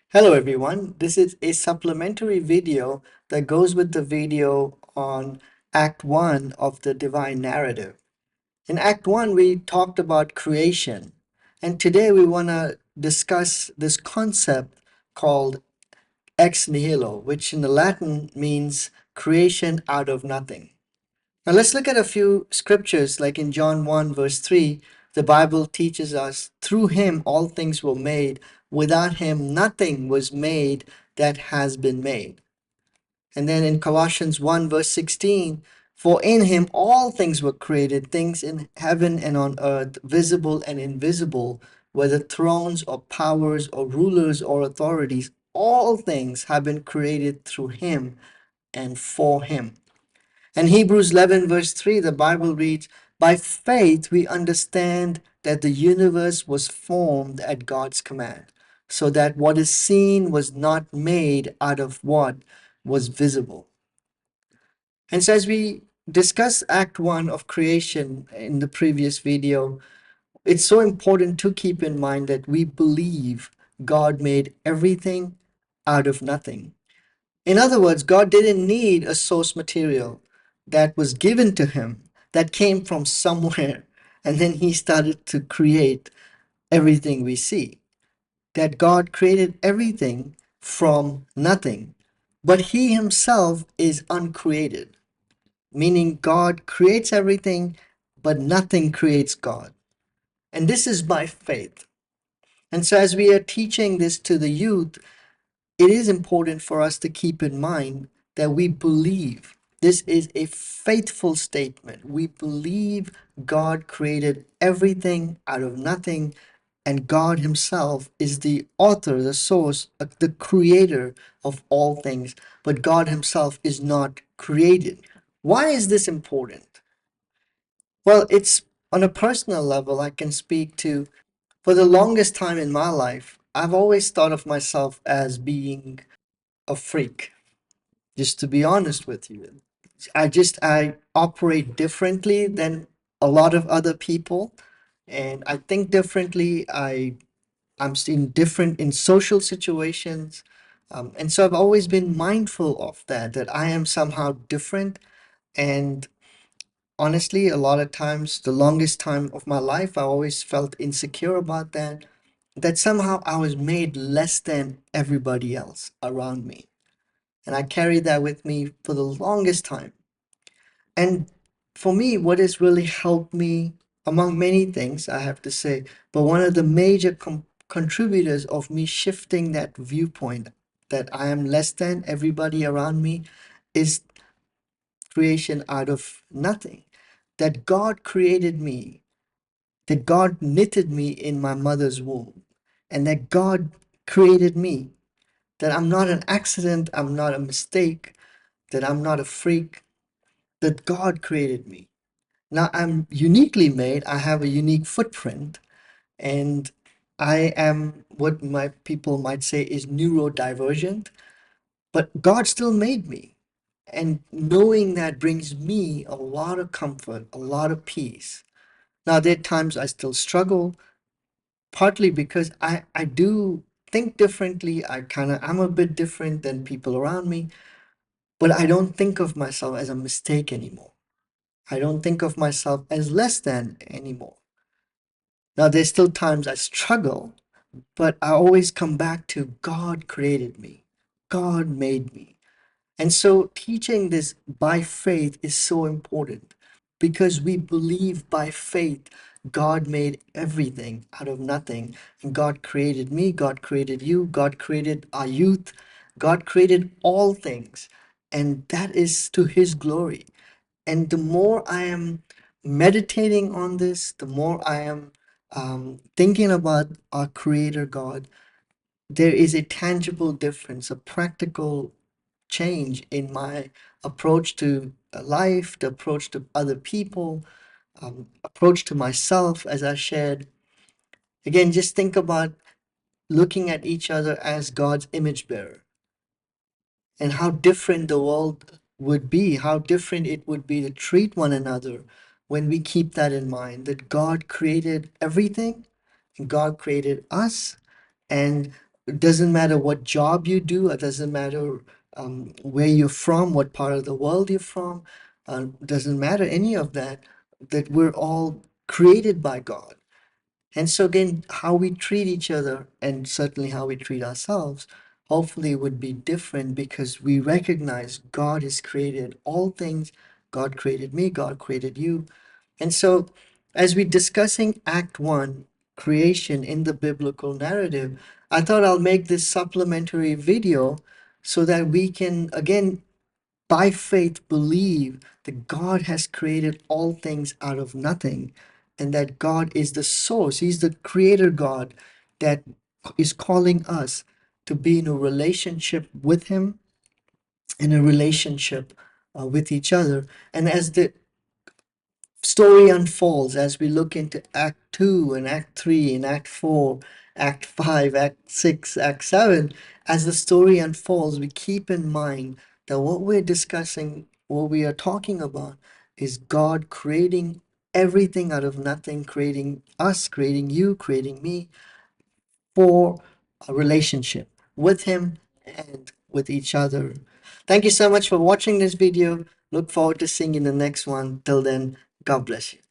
Hello everyone, this is a supplementary video that goes with the video on Act 1 of the Divine Narrative. In Act 1, we talked about creation, and today we want to discuss this concept called ex nihilo, which in the Latin means creation out of nothing. Now let's look at a few scriptures, like in John 1, verse 3, the Bible teaches us, through him all things were made, without him nothing was made that has been made. And then in Colossians 1, verse 16, for in him all things were created, things in heaven and on earth, visible and invisible, whether thrones or powers or rulers or authorities, all things have been created through him and for him. In Hebrews 11, verse 3, the Bible reads, by faith we understand that the universe was formed at God's command, so that what is seen was not made out of what was visible. And so, as we discussed Act 1 of creation in the previous video, it's so important to keep in mind that we believe God made everything out of nothing. In other words, God didn't need a source material that was given to him that came from somewhere, and then he started to create everything we see. That God created everything from nothing, but he himself is uncreated, meaning God creates everything, but nothing creates God. And this is by faith. And so, as we are teaching this to the youth, it is important for us to keep in mind that we believe this is a faithful statement. We believe God created everything out of nothing, and God Himself is the author, the source, the creator of all things. But God Himself is not created. Why is this important? Well, it's on a personal level, I can speak to. For the longest time in my life, I've always thought of myself as being a freak, just to be honest with you. I operate differently than a lot of other people, and I think differently. I'm seen different in social situations. And so I've always been mindful of that I am somehow different. And honestly, a lot of times, the longest time of my life, I always felt insecure about that somehow I was made less than everybody else around me. And I carried that with me for the longest time. And for me, what has really helped me, among many things, I have to say, but one of the major contributors of me shifting that viewpoint that I am less than everybody around me is creation out of nothing. That God created me, that God knitted me in my mother's womb, and that God created me, that I'm not an accident, I'm not a mistake, that I'm not a freak, that God created me. Now I'm uniquely made, I have a unique footprint, and I am what my people might say is neurodivergent, but God still made me. And knowing that brings me a lot of comfort, a lot of peace. Now, there are times I still struggle, partly because I do think differently. I'm a bit different than people around me, but I don't think of myself as a mistake anymore. I don't think of myself as less than anymore. Now, there's still times I struggle, but I always come back to God created me, God made me. And so, teaching this by faith is so important because we believe by faith God made everything out of nothing. And God created me, God created you, God created our youth, God created all things. And that is to His glory. And the more I am meditating on this, the more I am thinking about our Creator God, there is a tangible difference, a practical change in my approach to life, the approach to other people, approach to myself, as I shared. Again, just think about looking at each other as God's image bearer and how different the world would be, how different it would be to treat one another when we keep that in mind that God created everything and God created us, and It doesn't matter what job you do, it doesn't matter where you're from, what part of the world you're from, doesn't matter any of that, that we're all created by God. And so again, how we treat each other and certainly how we treat ourselves, hopefully would be different because we recognize God has created all things. God created me, God created you. And so as we're discussing Act 1, creation in the biblical narrative, I thought I'll make this supplementary video so that we can again by faith believe that God has created all things out of nothing and that God is the source. He's the creator God that is calling us to be in a relationship with Him, in a relationship with each other. And as the story unfolds, as we look into Act 2 and Act 3 and Act 4, Act 5, Act 6, Act 7, as the story unfolds, we keep in mind that what we're discussing, what we are talking about, is God creating everything out of nothing, creating us, creating you, creating me for a relationship with Him and with each other. Thank you so much for watching this video. Look forward to seeing you in the next one. Till then, God bless you.